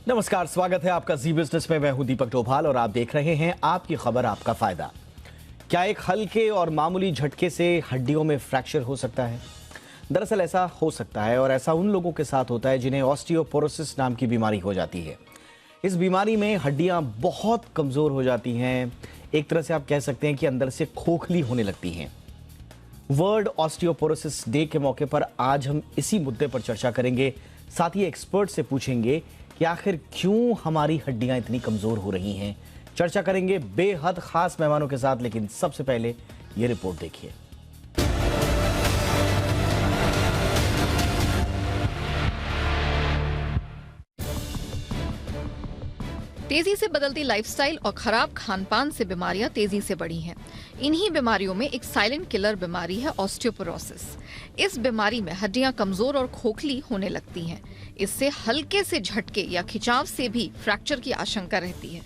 नमस्कार, स्वागत है आपका जी बिजनेस में। मैं हूं दीपक डोभाल और आप देख रहे हैं आपकी खबर आपका फायदा। क्या एक हल्के और मामूली झटके से हड्डियों में फ्रैक्चर हो सकता है? दरअसल ऐसा हो सकता है और ऐसा उन लोगों के साथ होता है जिन्हें ऑस्टियोपोरोसिस नाम की बीमारी हो जाती है। इस बीमारी में हड्डियां बहुत कमजोर हो जाती हैं। एक तरह से आप कह सकते हैं कि अंदर से खोखली होने लगती हैं। वर्ल्ड ऑस्टियोपोरोसिस डे के मौके पर आज हम इसी मुद्दे पर चर्चा करेंगे। साथ ही एक्सपर्ट से पूछेंगे कि आखिर क्यों हमारी हड्डियां इतनी कमजोर हो रही हैं। चर्चा करेंगे बेहद खास मेहमानों के साथ, लेकिन सबसे पहले ये रिपोर्ट देखिए। तेजी से बदलती लाइफस्टाइल और खराब खानपान से बीमारियां तेजी से बढ़ी हैं। इन्हीं बीमारियों में एक साइलेंट किलर बीमारी है ऑस्टियोपोरोसिस। इस बीमारी में हड्डियां कमजोर और खोखली होने लगती हैं। इससे हल्के से झटके या खिंचाव से भी फ्रैक्चर की आशंका रहती है।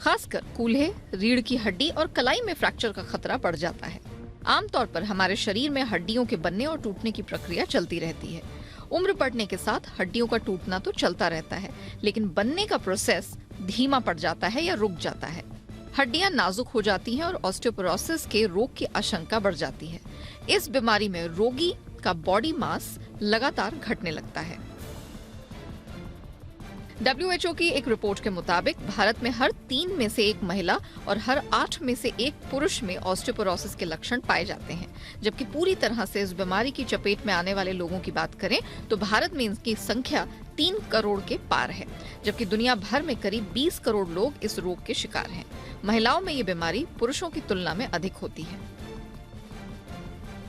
खासकर कूल्हे, रीढ़ की हड्डी और कलाई में फ्रैक्चर का खतरा बढ़ जाता है। आमतौर पर हमारे शरीर में हड्डियों के बनने और टूटने की प्रक्रिया चलती रहती है। उम्र बढ़ने के साथ हड्डियों का टूटना तो चलता रहता है, लेकिन बनने का प्रोसेस धीमा पड़ जाता है या रुक जाता है। हड्डियां नाजुक हो जाती हैं और ऑस्टियोपोरोसिस के रोग की आशंका बढ़ जाती है। इस बीमारी में रोगी का बॉडी मास लगातार घटने लगता है। WHO की एक रिपोर्ट के मुताबिक भारत में हर 3 में से 1 महिला और हर 8 में से 1 पुरुष में ऑस्टियोपोरोसिस के लक्षण पाए जाते हैं। जबकि पूरी तरह से इस बीमारी की चपेट में आने वाले लोगों की बात करें तो भारत में इनकी संख्या 3 करोड़ के पार है, जबकि दुनिया भर में करीब 20 करोड़ लोग इस रोग के शिकार हैं। महिलाओं में ये बीमारी पुरुषों की तुलना में अधिक होती है।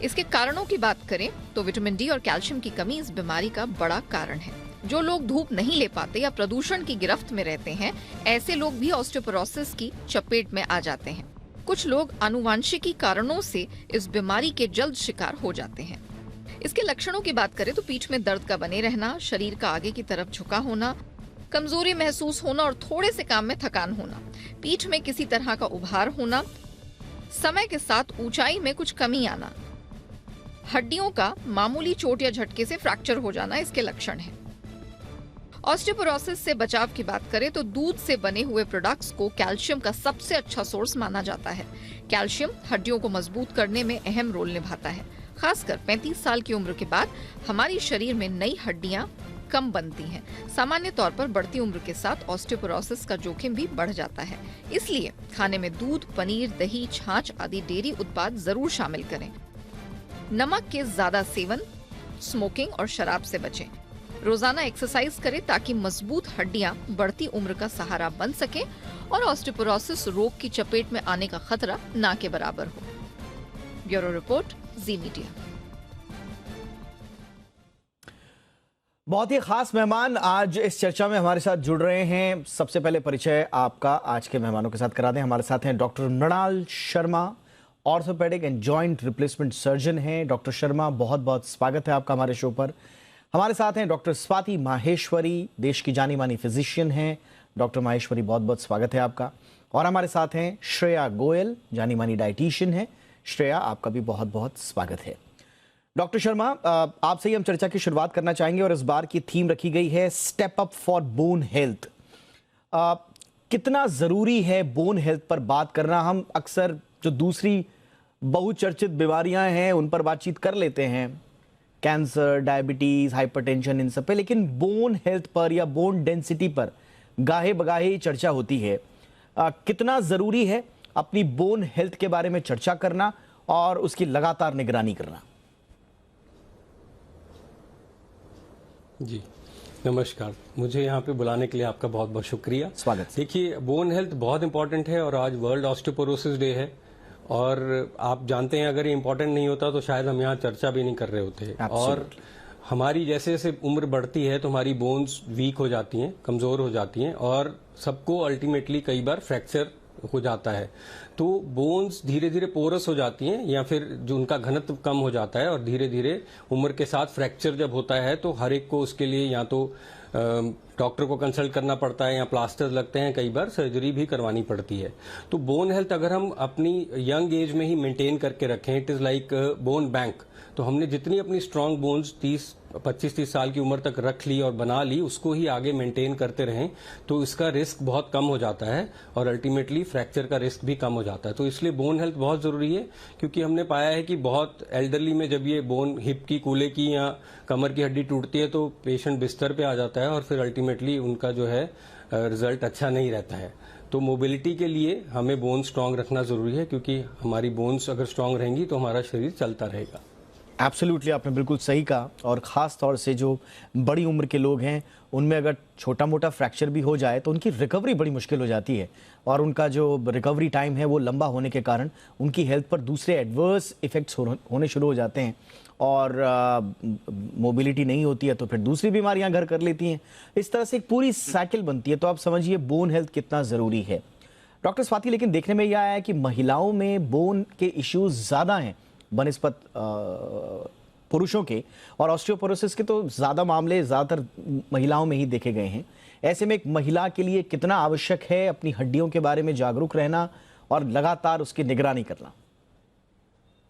इसके कारणों की बात करें तो विटामिन डी और कैल्शियम की कमी इस बीमारी का बड़ा कारण है। जो लोग धूप नहीं ले पाते या प्रदूषण की गिरफ्त में रहते हैं, ऐसे लोग भी ऑस्टियोपोरोसिस की चपेट में आ जाते हैं। कुछ लोग आनुवांशिकी कारणों से इस बीमारी के जल्द शिकार हो जाते हैं। इसके लक्षणों की बात करें तो पीठ में दर्द का बने रहना, शरीर का आगे की तरफ झुका होना, कमजोरी महसूस होना और थोड़े से काम में थकान होना, पीठ में किसी तरह का उभार होना, समय के साथ ऊंचाई में कुछ कमी आना, हड्डियों का मामूली चोट या झटके से फ्रैक्चर हो जाना इसके लक्षण हैं। ऑस्टियोपोरोसिस से बचाव की बात करें तो दूध से बने हुए प्रोडक्ट्स को कैल्शियम का सबसे अच्छा सोर्स माना जाता है। कैल्शियम हड्डियों को मजबूत करने में अहम रोल निभाता है। खासकर 35 साल की उम्र के बाद हमारी शरीर में नई हड्डियां कम बनती हैं। सामान्य तौर पर बढ़ती उम्र के साथ ऑस्टियोपोरोसिस का जोखिम भी बढ़ जाता है। इसलिए खाने में दूध, पनीर, दही, छाछ आदि डेयरी उत्पाद जरूर शामिल करें। नमक के ज्यादा सेवन, स्मोकिंग और शराब से बचें। रोजाना एक्सरसाइज करें ताकि मजबूत हड्डियां बढ़ती उम्र का सहारा बन सकें और ऑस्टियोपोरोसिस रोग की चपेट में आने का खतरा ना के बराबर हो। ब्यूरो रिपोर्ट, जी मीडिया। बहुत ही खास मेहमान आज इस चर्चा में हमारे साथ जुड़ रहे हैं। सबसे पहले परिचय आपका आज के मेहमानों के साथ करा दें। हमारे साथ हैं doctor Mrinal Sharma, orthopedic and joint replacement surgeon हैं। डॉक्टर शर्मा, बहुत बहुत स्वागत है आपका हमारे शो पर। हमारे साथ हैं डॉक्टर स्वाति माहेश्वरी, देश की जानी मानी फिजिशियन हैं। डॉक्टर माहेश्वरी, बहुत बहुत स्वागत है आपका। और हमारे साथ हैं श्रेया गोयल, जानी मानी डाइटिशियन हैं। श्रेया, आपका भी बहुत बहुत स्वागत है। डॉक्टर शर्मा, आपसे ही हम चर्चा की शुरुआत करना चाहेंगे और इस बार की थीम रखी गई है step up for bone health. कितना ज़रूरी है बोन हेल्थ पर बात करना? हम अक्सर जो दूसरी बहुचर्चित बीमारियां हैं उन पर बातचीत कर लेते हैं, कैंसर, डायबिटीज, हाइपरटेंशन, इन सब पे, लेकिन बोन हेल्थ पर या बोन डेंसिटी पर गाहे बगाहे चर्चा होती है। कितना ज़रूरी है अपनी बोन हेल्थ के बारे में चर्चा करना और उसकी लगातार निगरानी करना? जी नमस्कार, मुझे यहाँ पे बुलाने के लिए आपका बहुत बहुत शुक्रिया, स्वागत। देखिए, बोन हेल्थ बहुत इंपॉर्टेंट है और आज वर्ल्ड ऑस्टियोपोरोसिस डे है और आप जानते हैं अगर ये इम्पोर्टेंट नहीं होता तो शायद हम यहाँ चर्चा भी नहीं कर रहे होते। और हमारी जैसे जैसे उम्र बढ़ती है तो हमारी बोन्स वीक हो जाती हैं, कमजोर हो जाती हैं और सबको अल्टीमेटली कई बार फ्रैक्चर हो जाता है। तो बोन्स धीरे धीरे पोरस हो जाती हैं या फिर जो उनका घनत्व कम हो जाता है और धीरे धीरे उम्र के साथ फ्रैक्चर जब होता है तो हर एक को उसके लिए या तो डॉक्टर को कंसल्ट करना पड़ता है या प्लास्टर लगते हैं, कई बार सर्जरी भी करवानी पड़ती है। तो बोन हेल्थ अगर हम अपनी यंग एज में ही मेंटेन करके रखें, it is like bone bank. तो हमने जितनी अपनी स्ट्रांग बोन्स 25-30 साल की उम्र तक रख ली और बना ली, उसको ही आगे मेंटेन करते रहें तो इसका रिस्क बहुत कम हो जाता है और अल्टीमेटली फ्रैक्चर का रिस्क भी कम हो जाता है। तो इसलिए बोन हेल्थ बहुत जरूरी है, क्योंकि हमने पाया है कि बहुत एल्डरली में जब ये बोन हिप की, कूल्हे की या कमर की हड्डी टूटती है तो पेशेंट बिस्तर पे आ जाता है और फिर अल्टीमेटली उनका जो है रिजल्ट अच्छा नहीं रहता है। तो मोबिलिटी के लिए हमें बोन स्ट्रांग रखना जरूरी है, क्योंकि हमारी बोन्स अगर स्ट्रांग रहेंगी तो हमारा शरीर चलता रहेगा। एब्सोल्युटली, आपने बिल्कुल सही कहा। और ख़ास तौर से जो बड़ी उम्र के लोग हैं उनमें अगर छोटा मोटा फ्रैक्चर भी हो जाए तो उनकी रिकवरी बड़ी मुश्किल हो जाती है और उनका जो रिकवरी टाइम है वो लंबा होने के कारण उनकी हेल्थ पर दूसरे एडवर्स इफ़ेक्ट्स होने शुरू हो जाते हैं और मोबिलिटी नहीं होती है तो फिर दूसरी बीमारियां घर कर लेती हैं। इस तरह से एक पूरी साइकिल बनती है। तो आप समझिए बोन हेल्थ कितना ज़रूरी है। डॉक्टर स्वाति, लेकिन देखने में यह आया है कि महिलाओं में बोन के इश्यूज ज़्यादा हैं बनिस्बत पुरुषों के, और ऑस्टियोपोरोसिस के तो ज़्यादा मामले ज़्यादातर महिलाओं में ही देखे गए हैं। ऐसे में एक महिला के लिए कितना आवश्यक है अपनी हड्डियों के बारे में जागरूक रहना और लगातार उसकी निगरानी करना?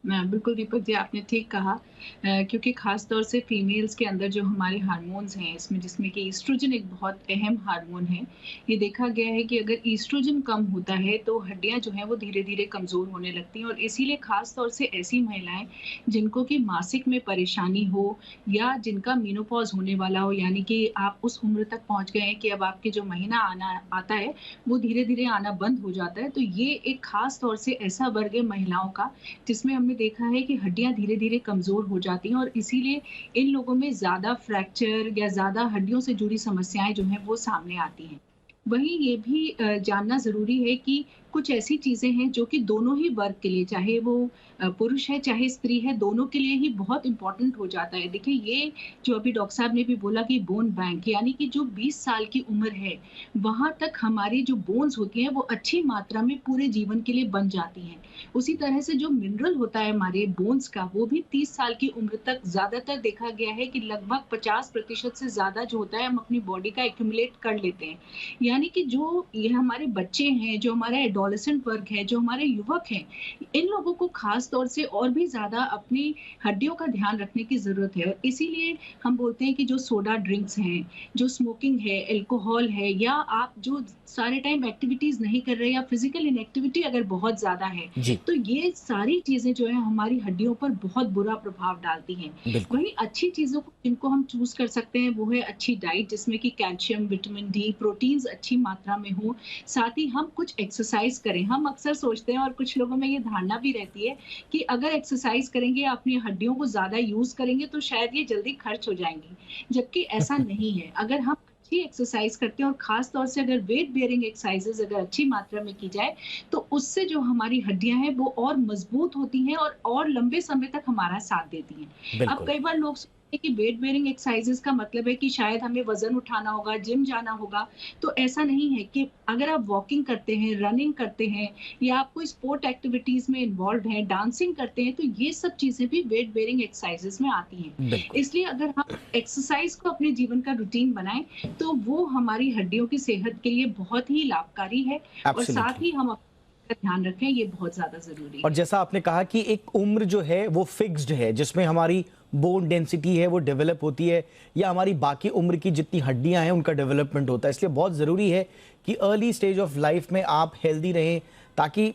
बिल्कुल दीपक जी, आपने ठीक कहा। क्योंकि खास तौर से फीमेल्स के अंदर जो हमारे हार्मोन्स हैं इसमें, जिसमें कि ईस्ट्रोजन एक बहुत अहम हार्मोन है। ये देखा गया है कि अगर ईस्ट्रोजन कम होता है तो हड्डियां जो हैं वो धीरे धीरे कमज़ोर होने लगती हैं। और इसीलिए खास तौर से ऐसी महिलाएं जिनको कि मासिक में परेशानी हो या जिनका मेनोपॉज होने वाला हो, यानी कि आप उस उम्र तक पहुँच गए हैं कि अब आपके जो महीना आता है वो धीरे धीरे आना बंद हो जाता है, तो ये एक खास तौर से ऐसा वर्ग है महिलाओं का जिसमें हमने देखा है कि हड्डियां धीरे धीरे कमजोर हो जाती हैं और इसीलिए इन लोगों में ज्यादा फ्रैक्चर या ज्यादा हड्डियों से जुड़ी समस्याएं जो हैं वो सामने आती हैं। वहीं ये भी जानना ज़रूरी है कि कुछ ऐसी चीज़ें हैं जो कि दोनों ही वर्ग के लिए, चाहे वो पुरुष है चाहे स्त्री है, दोनों के लिए ही बहुत इम्पोर्टेंट हो जाता है। देखिए, ये जो अभी डॉक्टर साहब ने भी बोला कि बोन बैंक, यानी कि जो 20 साल की उम्र है वहाँ तक हमारी जो बोन्स होती हैं वो अच्छी मात्रा में पूरे जीवन के लिए बन जाती हैं। उसी तरह से जो मिनरल होता है हमारे बोन्स का, वो भी 30 साल की उम्र तक ज़्यादातर देखा गया है कि लगभग 50% से ज़्यादा जो होता है हम अपनी बॉडी का एक्यूमुलेट कर लेते हैं। यानी कि जो ये हमारे बच्चे हैं, जो हमारा एडोलेसेंट वर्ग है, जो हमारे युवक हैं, इन लोगों को खास तौर से और भी ज़्यादा अपनी हड्डियों का ध्यान रखने की ज़रूरत है। और इसीलिए हम बोलते हैं कि जो सोडा ड्रिंक्स हैं, जो स्मोकिंग है, अल्कोहल है, या आप जो सारे टाइम एक्टिविटीज़ नहीं कर रहे या फिजिकल इनएक्टिविटी अगर बहुत ज़्यादा है, तो ये सारी चीज़ें जो है हमारी हड्डियों पर बहुत बुरा प्रभाव डालती हैं। वहीं अच्छी चीज़ों को जिनको हम चूज़ कर सकते हैं वो है अच्छी डाइट, जिसमें कि कैल्शियम, विटामिन डी, प्रोटीन्स अच्छी मात्रा में हो। साथ ही हम कुछ एक्सरसाइज करें। हम अक्सर सोचते हैं और कुछ लोगों में ये धारणा भी रहती है कि अगर एक्सरसाइज करेंगे, अपनी हड्डियों को ज़्यादा यूज़ करेंगे तो शायद ये जल्दी खर्च हो जाएंगी, जबकि ऐसा नहीं है। अगर हम अच्छी एक्सरसाइज करते हैं और खास तौर से अगर वेट बेयरिंग एक्सरसाइजेज अगर अच्छी मात्रा में की जाए तो उससे जो हमारी हड्डियां हैं वो और मजबूत होती हैं और लंबे समय तक हमारा साथ देती हैं। अब कई बार लोग कि वेट बेयरिंग एक्सरसाइजेस का मतलब है कि शायद हमें वजन उठाना होगा, जिम जाना होगा, तो ऐसा नहीं है। कि अगर आप वॉकिंग करते हैं, रनिंग करते हैं या आप कोई स्पोर्ट एक्टिविटीज में इन्वॉल्व हैं, डांसिंग करते हैं, तो ये सब चीजें भी वेट बेयरिंग एक्सरसाइजेस में आती हैं। इसलिए अगर हम एक्सरसाइज को अपने जीवन का रूटीन बनाएं तो वो हमारी हड्डियों की सेहत के लिए बहुत ही लाभकारी है। और साथ ही हम ध्यान रखें, ये बहुत ज्यादा जरूरी है। और जैसा आपने कहा कि एक उम्र जो है वो फिक्स्ड है जिसमें हमारी बोन डेंसिटी है वो डेवलप होती है, या हमारी बाकी उम्र की जितनी हड्डियां हैं उनका डेवलपमेंट होता है। इसलिए बहुत ज़रूरी है कि अर्ली स्टेज ऑफ लाइफ में आप हेल्दी रहें, ताकि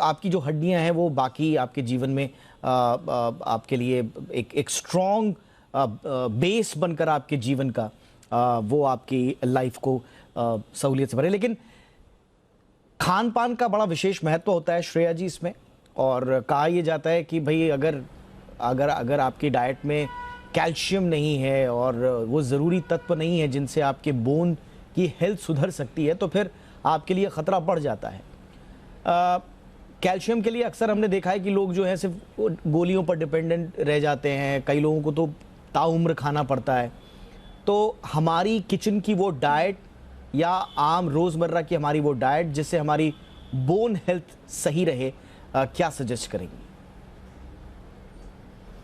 आपकी जो हड्डियां हैं वो बाकी आपके जीवन में आपके लिए एक स्ट्रॉन्ग बेस बनकर आपके जीवन का वो आपकी लाइफ को सहूलियत से भरे। लेकिन खान पान का बड़ा विशेष महत्व होता है श्रेया जी इसमें, और कहा यह जाता है कि भाई अगर आपकी डाइट में कैल्शियम नहीं है और वो ज़रूरी तत्व नहीं है जिनसे आपके बोन की हेल्थ सुधर सकती है तो फिर आपके लिए ख़तरा बढ़ जाता है। कैल्शियम के लिए अक्सर हमने देखा है कि लोग जो है सिर्फ गोलियों पर डिपेंडेंट रह जाते हैं, कई लोगों को तो ताउम्र खाना पड़ता है। तो हमारी किचन की वो डाइट या आम रोज़मर्रा की हमारी वो डाइट जिससे हमारी बोन हेल्थ सही रहे, क्या सजेस्ट करेंगे?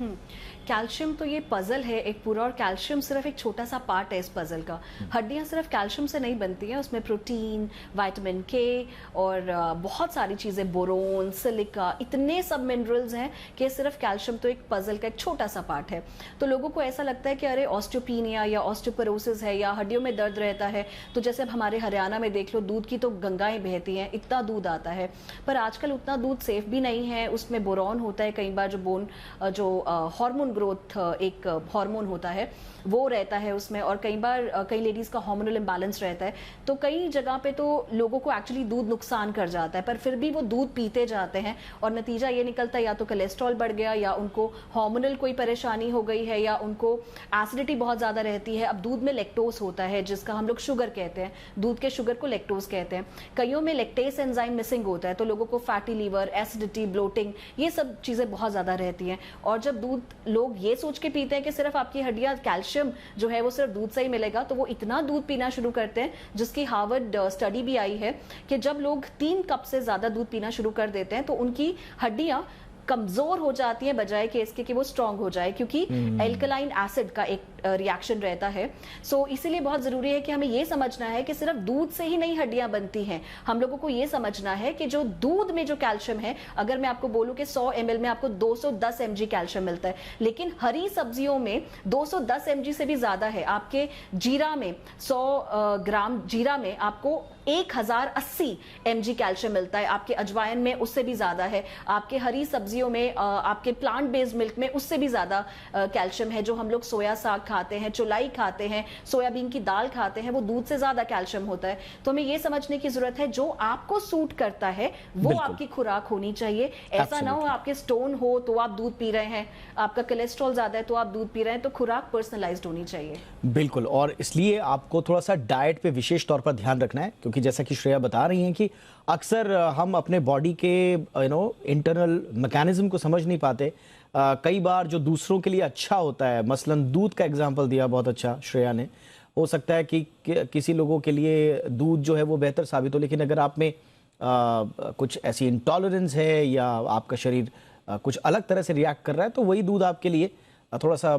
कैल्शियम तो ये पजल है एक पूरा, और कैल्शियम सिर्फ एक छोटा सा पार्ट है इस पजल का। हड्डियां सिर्फ कैल्शियम से नहीं बनती हैं, उसमें प्रोटीन, विटामिन के और बहुत सारी चीज़ें, बोरोन, सिलिका, इतने सब मिनरल्स हैं कि सिर्फ कैल्शियम तो एक पजल का एक छोटा सा पार्ट है। तो लोगों को ऐसा लगता है कि अरे ऑस्टियोपीनिया या ऑस्टियोपोरोसिस है या हड्डियों में दर्द रहता है, तो जैसे अब हमारे हरियाणा में देख लो, दूध की तो गंगाएं बहती हैं, इतना दूध आता है, पर आजकल उतना दूध सेफ भी नहीं है, उसमें बोरॉन होता है कई बार, जो हार्मोन ग्रोथ एक हार्मोन होता है वो रहता है उसमें, और कई बार कई लेडीज का हार्मोनल इम्बैलेंस रहता है, तो कई जगह पे तो लोगों को एक्चुअली दूध नुकसान कर जाता है, पर फिर भी वो दूध पीते जाते हैं और नतीजा ये निकलता है या तो कोलेस्ट्रॉल बढ़ गया, या उनको हार्मोनल कोई परेशानी हो गई है, या उनको एसिडिटी बहुत ज्यादा रहती है। अब दूध में लैक्टोज होता है जिसका हम लोग शुगर कहते हैं, दूध के शुगर को लैक्टोज कहते हैं। कईयों में लैक्टेस एंजाइम मिसिंग होता है, तो लोगों को फैटी लीवर, एसिडिटी, ब्लोटिंग, ये सब चीजें बहुत ज्यादा रहती हैं। और जब दूध लोग ये सोच के पीते हैं कि सिर्फ आपकी हड्डियां, कैल्शियम जो है वो सिर्फ दूध से ही मिलेगा, तो वो इतना दूध पीना शुरू करते हैं, जिसकी हार्वर्ड स्टडी भी आई है कि जब लोग 3 कप से ज्यादा दूध पीना शुरू कर देते हैं तो उनकी हड्डियां कमजोर हो जाती है बजाय कि इसके कि वो स्ट्रांग हो जाए, क्योंकि एल्कलाइन एसिड का एक रिएक्शन रहता है। सो इसीलिए बहुत जरूरी है कि हमें ये समझना है कि सिर्फ दूध से ही नहीं हड्डियां बनती हैं। हम लोगों को ये समझना है कि जो दूध में जो कैल्शियम है, अगर मैं आपको बोलूं कि 100 ml में आपको 210 mg कैल्शियम मिलता है, लेकिन हरी सब्जियों में 210 mg से भी ज्यादा है। आपके जीरा में 100 ग्राम जीरा में आपको 1080 mg कैल्शियम मिलता है, आपके अजवाइन में उससे भी ज्यादा है, आपके हरी सब्जियों में, आपके प्लांट बेस्ड मिल्क में उससे भी ज्यादा कैल्शियम है। जो हम लोग सोया साग खाते हैं, चुलाई खाते हैं, सोयाबीन की दाल खाते हैं, वो दूध से ज्यादा कैल्शियम होता है। तो हमें ये समझने की जरूरत है जो आपको सूट करता है वो आपकी खुराक होनी चाहिए। ऐसा ना हो आपके स्टोन हो तो आप दूध पी रहे हैं, आपका कोलेस्ट्रॉल ज्यादा है तो आप दूध पी रहे हैं, तो खुराक पर्सनलाइज्ड होनी चाहिए। बिल्कुल, और इसलिए आपको थोड़ा सा डाइट पे विशेष तौर पर ध्यान रखना है, क्योंकि जैसा कि श्रेया बता रही हैं कि अक्सर हम अपने बॉडी के इंटरनल मैकेनिज्म को समझ नहीं पाते। कई बार जो दूसरों के लिए अच्छा होता है, मसलन दूध का एग्जांपल दिया बहुत अच्छा श्रेया ने, हो सकता है कि किसी लोगों के लिए दूध जो है वो बेहतर साबित हो, लेकिन अगर आप में कुछ ऐसी इंटॉलरेंस है या आपका शरीर कुछ अलग तरह से रिएक्ट कर रहा है, तो वही दूध आपके लिए थोड़ा सा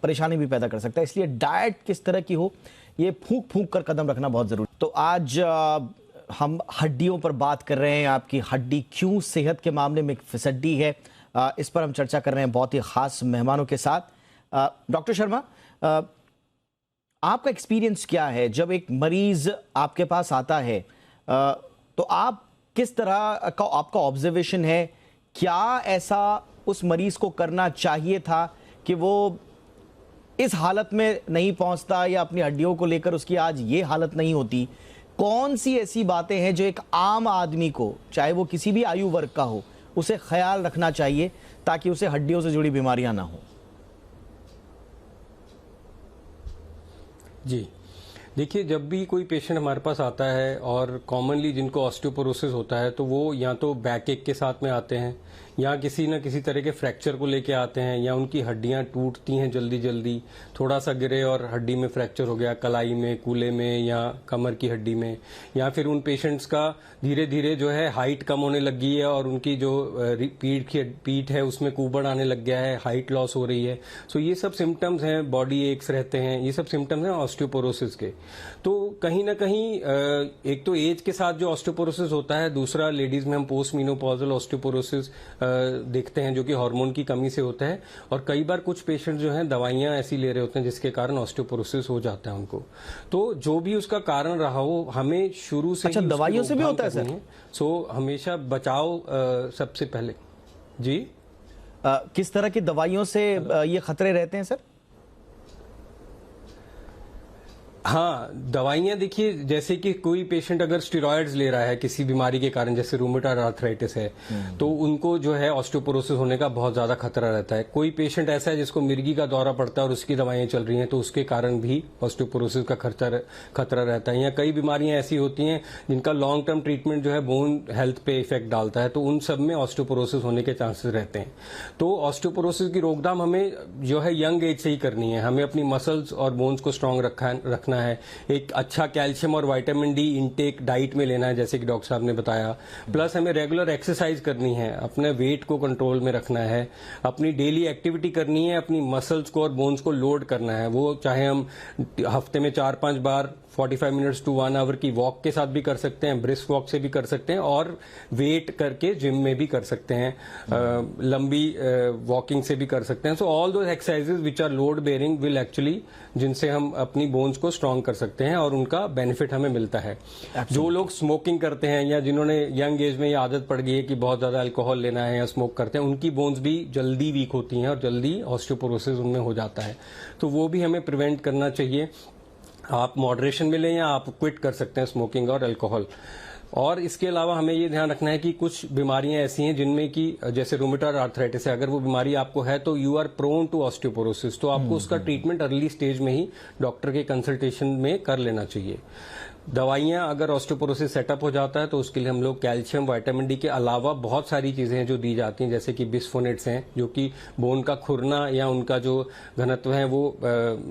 परेशानी भी पैदा कर सकता है। इसलिए डाइट किस तरह की हो, ये फूंक फूंक कर कदम रखना बहुत जरूरी। तो आज हम हड्डियों पर बात कर रहे हैं, आपकी हड्डी क्यों सेहत के मामले में एक फिसड्डी है, इस पर हम चर्चा कर रहे हैं बहुत ही खास मेहमानों के साथ। डॉक्टर शर्मा, आपका एक्सपीरियंस क्या है जब एक मरीज आपके पास आता है, तो आप किस तरह का आपका ऑब्जर्वेशन है? क्या ऐसा उस मरीज को करना चाहिए था कि वो इस हालत में नहीं पहुंचता, या अपनी हड्डियों को लेकर उसकी आज ये हालत नहीं होती? कौन सी ऐसी बातें हैं जो एक आम आदमी को, चाहे वो किसी भी आयु वर्ग का हो, उसे ख्याल रखना चाहिए ताकि उसे हड्डियों से जुड़ी बीमारियां ना हो? जी देखिए, जब भी कोई पेशेंट हमारे पास आता है, और कॉमनली जिनको ऑस्टियोपोरोसिस होता है, तो वो या तो बैक एक के साथ में आते हैं, या किसी न किसी तरह के फ्रैक्चर को लेके आते हैं, या उनकी हड्डियां टूटती हैं जल्दी जल्दी, थोड़ा सा गिरे और हड्डी में फ्रैक्चर हो गया, कलाई में, कूल्हे में, या कमर की हड्डी में, या फिर उन पेशेंट्स का धीरे धीरे जो है हाइट कम होने लग गई है और उनकी जो पीठ है उसमें कुबड़ आने लग गया है, हाइट लॉस हो रही है। सो ये सब सिम्टम्स हैं, बॉडी एक्स रहते हैं, ये सब सिम्टम्स हैं ऑस्टियोपोरोसिस के। तो कहीं ना कहीं एक तो एज के साथ जो ऑस्टियोपोरोसिस होता है, दूसरा लेडीज में हम पोस्ट मीनोपॉजल ऑस्टियोपोरोसिस देखते हैं जो कि हार्मोन की कमी से होता है, और कई बार कुछ पेशेंट जो हैं दवाइयां ऐसी ले रहे होते हैं जिसके कारण ऑस्टियोपोरोसिस हो जाता है उनको। तो जो भी उसका कारण रहा हो, हमें शुरू से अच्छा, दवाइयों से भी होता है सर? सो हमेशा बचाव सबसे पहले। जी, किस तरह की दवाइयों से ये खतरे रहते हैं सर? हाँ, दवाइयां देखिए, जैसे कि कोई पेशेंट अगर स्टेरॉइड्स ले रहा है किसी बीमारी के कारण, जैसे रूमेटॉइड आर्थराइटिस है, तो उनको जो है ऑस्टियोपोरोसिस होने का बहुत ज्यादा खतरा रहता है। कोई पेशेंट ऐसा है जिसको मिर्गी का दौरा पड़ता है और उसकी दवाइयां चल रही हैं, तो उसके कारण भी ऑस्टियोपोरोसिस का खतरा रहता है। या कई बीमारियां ऐसी होती हैं जिनका लॉन्ग टर्म ट्रीटमेंट जो है बोन हेल्थ पे इफेक्ट डालता है, तो उन सब में ऑस्टियोपोरोसिस होने के चांसेस रहते हैं। तो ऑस्टियोपोरोसिस की रोकथाम हमें जो है यंग एज से ही करनी है। हमें अपनी मसल्स और बोन्स को स्ट्रांग रखना रखना है, एक अच्छा कैल्शियम और विटामिन डी इंटेक डाइट में लेना है जैसे कि डॉक्टर साहब ने बताया, प्लस हमें रेगुलर एक्सरसाइज करनी है, अपने वेट को कंट्रोल में रखना है, अपनी डेली एक्टिविटी करनी है, अपनी मसल्स को और बोन्स को लोड करना है। वो चाहे हम हफ्ते में 4-5 बार 45 मिनट्स टू 1 आवर की वॉक के साथ भी कर सकते हैं, ब्रिस्क वॉक से भी कर सकते हैं, और वेट करके जिम में भी कर सकते हैं, लंबी वॉकिंग से भी कर सकते हैं। So all those exercises which are load bearing will actually, जिनसे हम अपनी बोन्स को स्ट्रांग कर सकते हैं और उनका बेनिफिट हमें मिलता है। जो लोग स्मोकिंग करते हैं या जिन्होंने यंग एज में ये आदत पड़ गई है कि बहुत ज्यादा अल्कोहल लेना है या स्मोक करते हैं, उनकी बोन्स भी जल्दी वीक होती हैं और जल्दी ऑस्टियोपोरोसिस उनमें हो जाता है। तो वो भी हमें प्रिवेंट करना चाहिए। आप मॉडरेशन में लें या आप क्विट कर सकते हैं स्मोकिंग और अल्कोहल। और इसके अलावा हमें ये ध्यान रखना है कि कुछ बीमारियां ऐसी हैं जिनमें कि जैसे रूमेटॉइड आर्थराइटिस है, अगर वो बीमारी आपको है तो you are prone to osteoporosis, तो आपको उसका ट्रीटमेंट अर्ली स्टेज में ही डॉक्टर के कंसल्टेशन में कर लेना चाहिए। दवाइयां अगर ऑस्टियोपोरोसिस सेटअप हो जाता है तो उसके लिए हम लोग कैल्शियम, विटामिन डी के अलावा बहुत सारी चीजें हैं जो दी जाती हैं, जैसे कि बिस्फोनेट्स हैं जो कि बोन का खुरना या उनका जो घनत्व है वो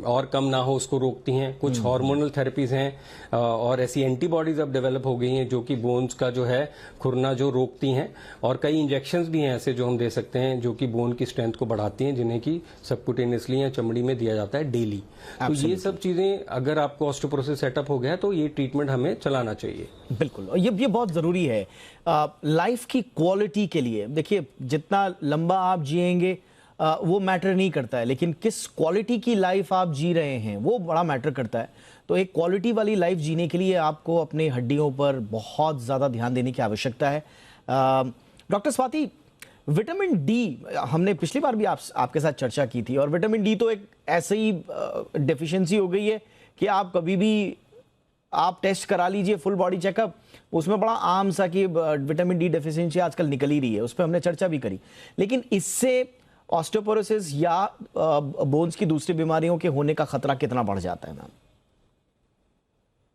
और कम ना हो उसको रोकती हैं। कुछ हार्मोनल थेरेपीज हैं और ऐसी एंटीबॉडीज अब डेवलप हो गई हैं जो कि बोन्स का जो है खुरना जो रोकती हैं, और कई इंजेक्शंस भी हैं ऐसे जो हम दे सकते हैं जो कि बोन की स्ट्रेंथ को बढ़ाती हैं, जिन्हें कि सबक्यूटेनियसली या चमड़ी में दिया जाता है डेली। तो ये सब चीजें अगर आपको ऑस्टियोपोरोसिस सेटअप हो गया तो ये ट्रीटमेंट हमें चलाना चाहिए। बिल्कुल, और ये बहुत जरूरी है लाइफ की क्वालिटी के लिए। देखिए, जितना लंबा आप जिएंगे वो मैटर नहीं करता है, लेकिन किस क्वालिटी की लाइफ आप जी रहे हैं वो बड़ा मैटर करता है। तो एक क्वालिटी वाली लाइफ जीने के लिए आपको अपनी हड्डियों पर बहुत ज्यादा ध्यान देने की आवश्यकता है। डॉक्टर स्वाति, विटामिन डी हमने पिछली बार भी आपके साथ चर्चा की थी, और विटामिन डी तो एक ऐसी डेफिशिएंसी हो गई है कि आप कभी भी आप टेस्ट करा लीजिए, फुल बॉडी चेकअप, उसमें बड़ा आम सा कि विटामिन डी डेफिशिएंसी आजकल निकल ही रही है, उस पर हमने चर्चा भी करी। लेकिन इससे ऑस्टियोपोरोसिस या बोन्स की दूसरी बीमारियों के होने का खतरा कितना बढ़ जाता है मैम?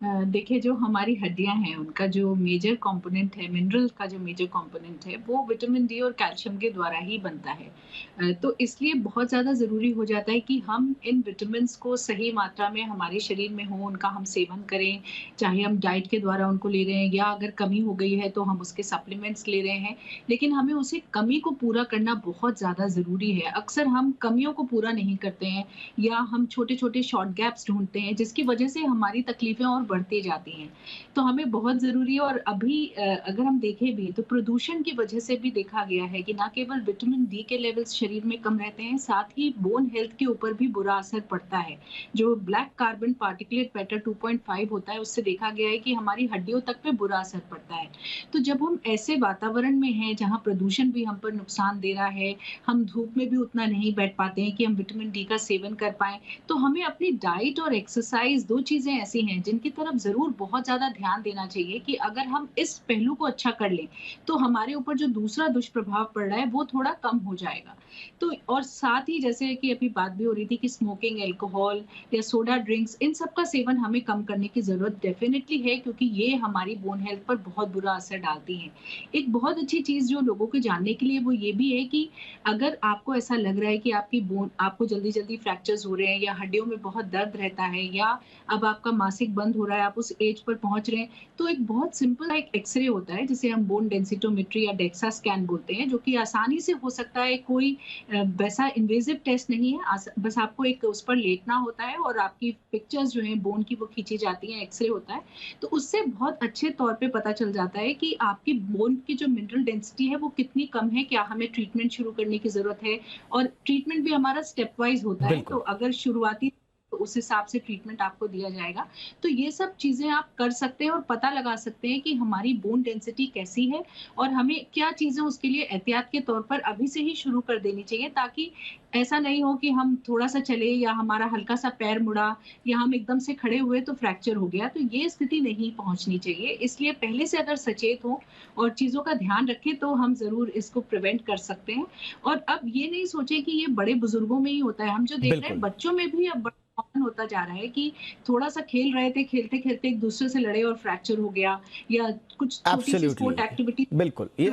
देखिए, जो हमारी हड्डियां हैं उनका जो मेजर कंपोनेंट है, मिनरल का जो मेजर कंपोनेंट है वो विटामिन डी और कैल्शियम के द्वारा ही बनता है। तो इसलिए बहुत ज़्यादा ज़रूरी हो जाता है कि हम इन विटामिन्स को सही मात्रा में हमारे शरीर में हो, उनका हम सेवन करें, चाहे हम डाइट के द्वारा उनको ले रहे हैं या अगर कमी हो गई है तो हम उसके सप्लीमेंट्स ले रहे हैं, लेकिन हमें उसे कमी को पूरा करना बहुत ज़्यादा ज़रूरी है। अक्सर हम कमियों को पूरा नहीं करते हैं या हम छोटे छोटे शॉर्ट गैप्स ढूंढते हैं, जिसकी वजह से हमारी तकलीफें और बढ़ती जाती हैं। तो हमें बहुत ज़रूरी है। और अभी अगर हम देखें भी तो प्रदूषण की वजह से भी देखा गया है कि ना केवल विटामिन डी के लेवल्स शरीर में कम रहते हैं, साथ ही बोन हेल्थ के ऊपर भी बुरा असर पड़ता है। जो ब्लैक कार्बन पार्टिकुलेट मैटर 2.5 होता है, उससे देखा गया है कि हमारी हड्डियों तक पे बुरा असर पड़ता है। तो जब हम ऐसे वातावरण में हैं जहाँ प्रदूषण भी हम पर नुकसान दे रहा है, हम धूप में भी उतना नहीं बैठ पाते हैं कि हम विटामिन डी का सेवन कर पाएं, तो हमें अपनी डाइट और एक्सरसाइज, दो चीज़ें ऐसी हैं जिनकी तरफ ज़रूर बहुत ज़्यादा ध्यान देना चाहिए कि अगर हम इस पहलू को अच्छा कर लें तो हमारे ऊपर जो दूसरा दुष्प्रभाव पड़ रहा है वो थोड़ा कम हो जाएगा। तो और साथ ही जैसे कि अभी बात भी हो रही थी कि स्मोकिंग, अल्कोहल या सोडा ड्रिंक्स, इन सब का सेवन हमें कम करने की ज़रूरत डेफिनेटली है, क्योंकि ये हमारी बोन हेल्थ पर बहुत बुरा असर डालती हैं। एक बहुत अच्छी चीज़ जो लोगों को जानने के लिए वो ये भी है कि अगर आपको ऐसा लग रहा है कि आपकी बोन, आपको जल्दी जल्दी फ्रैक्चर्स हो रहे हैं या हड्डियों में बहुत दर्द रहता है या अब आपका मासिक बंद हो रहा है, आप उस एज पर पहुंच रहे हैं, तो एक बहुत सिंपल एक एक्सरे होता है जिसे हम बोन डेंसिटोमेट्री या डेक्सा स्कैन बोलते हैं, जो कि आसानी से हो सकता है। कोई वैसा इन्वेजिव टेस्ट नहीं है, बस आपको एक उस पर लेटना होता है और आपकी पिक्चर्स जो हैं बोन की वो खींची जाती हैं, एक्सरे होता है। तो उससे बहुत अच्छे तौर पे पता चल जाता है कि आपकी बोन की जो मिनरल डेंसिटी है वो कितनी कम है, क्या हमें ट्रीटमेंट शुरू करने की जरूरत है। और ट्रीटमेंट भी हमारा स्टेप वाइज होता है, तो अगर शुरुआती तो उस हिसाब से ट्रीटमेंट आपको दिया जाएगा। तो ये सब चीजें आप कर सकते हैं और पता लगा सकते हैं कि हमारी बोन डेंसिटी कैसी है और हमें क्या चीजें उसके लिए एहतियात के तौर पर अभी से ही शुरू कर देनी चाहिए, ताकि ऐसा नहीं हो कि हम थोड़ा सा चले या हमारा हल्का सा पैर मुड़ा या हम एकदम से खड़े हुए तो फ्रैक्चर हो गया। तो ये स्थिति नहीं पहुंचनी चाहिए। इसलिए पहले से अगर सचेत हो और चीजों का ध्यान रखें तो हम जरूर इसको प्रिवेंट कर सकते हैं। और अब ये नहीं सोचे कि ये बड़े बुजुर्गों में ही होता है, हम जो देख रहे हैं बच्चों में भी अब कॉमन होता जा रहा है कि थोड़ा सा खेल रहे थे, खेलते खेलते एक दूसरे से लड़े और फ्रैक्चर हो गया, या कुछ छोटी सी स्पोर्ट एक्टिविटी। बिल्कुल, ये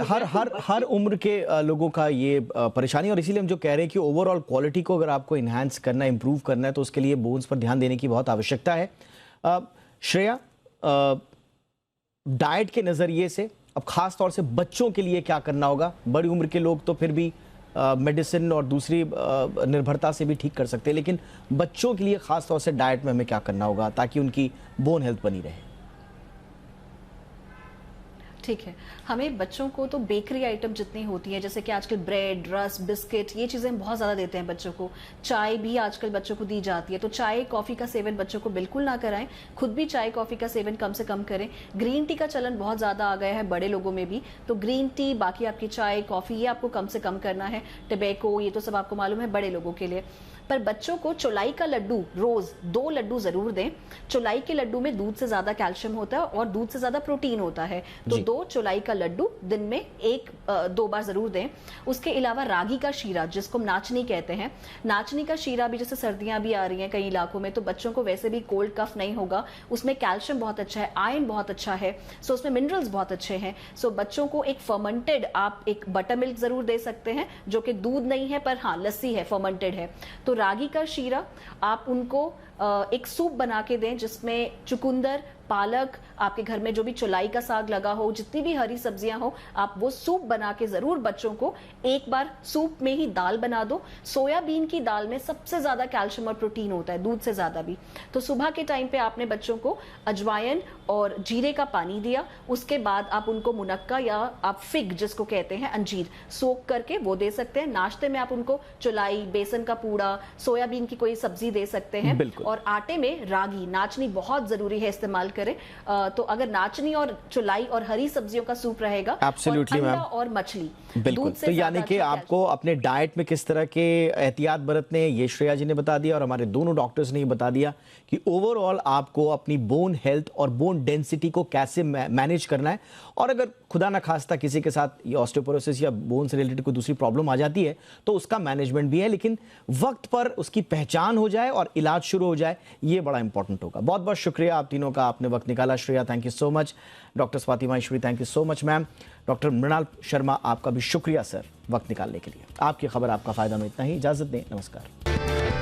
हर उम्र के लोगों का ये परेशानी, और इसीलिए हम जो कह रहे हैं कि ओवरऑल क्वालिटी को अगर आपको इन्हांस करना, इंप्रूव करना है तो उसके लिए बोन्स पर ध्यान देने की बहुत आवश्यकता है। श्रेया, डाइट के नज़रिए से अब खास तौर से बच्चों के लिए क्या करना होगा? बड़ी उम्र के लोग तो फिर भी मेडिसिन और दूसरी निर्भरता से भी ठीक कर सकते हैं, लेकिन बच्चों के लिए खास तौर से डाइट में हमें क्या करना होगा ताकि उनकी बोन हेल्थ बनी रहे? ठीक है, हमें बच्चों को तो बेकरी आइटम जितनी होती है, जैसे कि आजकल ब्रेड, रस्क, बिस्किट, ये चीज़ें बहुत ज़्यादा देते हैं बच्चों को। चाय भी आजकल बच्चों को दी जाती है, तो चाय कॉफ़ी का सेवन बच्चों को बिल्कुल ना कराएं। खुद भी चाय कॉफ़ी का सेवन कम से कम करें। ग्रीन टी का चलन बहुत ज़्यादा आ गया है बड़े लोगों में भी, तो ग्रीन टी, बाकी आपकी चाय कॉफ़ी, ये आपको कम से कम करना है। टबैको, ये तो सब आपको मालूम है बड़े लोगों के लिए। पर बच्चों को चौलाई का लड्डू रोज 2 लड्डू जरूर दें। चौलाई के लड्डू में दूध से ज्यादा कैल्शियम होता है और दूध से ज्यादा प्रोटीन होता है, तो 2 चौलाई का लड्डू दिन में 1-2 बार जरूर दें। उसके अलावा रागी का शीरा, जिसको नाचनी कहते हैं, नाचनी का शीरा भी, जैसे सर्दियां भी आ रही हैं कई इलाकों में, तो बच्चों को वैसे भी कोल्ड कफ नहीं होगा। उसमें कैल्शियम बहुत अच्छा है, आयरन बहुत अच्छा है, सो उसमें मिनरल्स बहुत अच्छे हैं। सो बच्चों को एक फर्मेंटेड, आप एक बटर मिल्क जरूर दे सकते हैं, जो कि दूध नहीं है पर हाँ लस्सी है, फर्मेंटेड है। तो रागी का शीरा आप उनको एक सूप बना के दें, जिसमें चुकंदर, पालक, आपके घर में जो भी चौलाई का साग लगा हो, जितनी भी हरी सब्जियां हो, आप वो सूप बना के जरूर बच्चों को एक बार सूप में ही दाल बना दो। सोयाबीन की दाल में सबसे ज्यादा कैल्शियम और प्रोटीन होता है, दूध से ज्यादा भी। तो सुबह के टाइम पे आपने बच्चों को अजवाइन और जीरे का पानी दिया, उसके बाद आप उनको मुनक्का या आप फिग जिसको कहते हैं अंजीर, सोक करके वो दे सकते हैं। नाश्ते में आप उनको चौलाई, बेसन का पूड़ा, सोयाबीन की कोई सब्जी दे सकते हैं। और आटे में रागी, नाचनी बहुत जरूरी है इस्तेमाल करें। तो अगर नाचनी और चुलाई और हरी सब्जियों का सूप रहेगा, एब्सोल्युटली मैम, और मछली, बिल्कुल। तो यानी कि आपको अपने डाइट में किस तरह के एहतियात बरतने, ये श्रेया जी ने बता दिया और हमारे दोनों डॉक्टर्स ने बता दिया कि ओवरऑल आपको अपनी बोन हेल्थ और बोन डेंसिटी को कैसे मैनेज करना है। और अगर खुदा ना खास्ता किसी के साथ ये ऑस्टियोपोरोसिस या बोन से रिलेटेड कोई दूसरी प्रॉब्लम आ जाती है तो उसका मैनेजमेंट भी है, लेकिन वक्त पर उसकी पहचान हो जाए और इलाज शुरू हो जाए, ये बड़ा इंपॉर्टेंट होगा। बहुत बहुत शुक्रिया आप तीनों का, आपने वक्त निकाला। Shreya, thank you so much. Doctor Swati Maheshwari, thank you so much ma'am. Doctor Mrinal Sharma, आपका भी शुक्रिया सर वक्त निकालने के लिए। आपकी खबर, आपका फायदा में इतना ही। इजाजत दें, नमस्कार।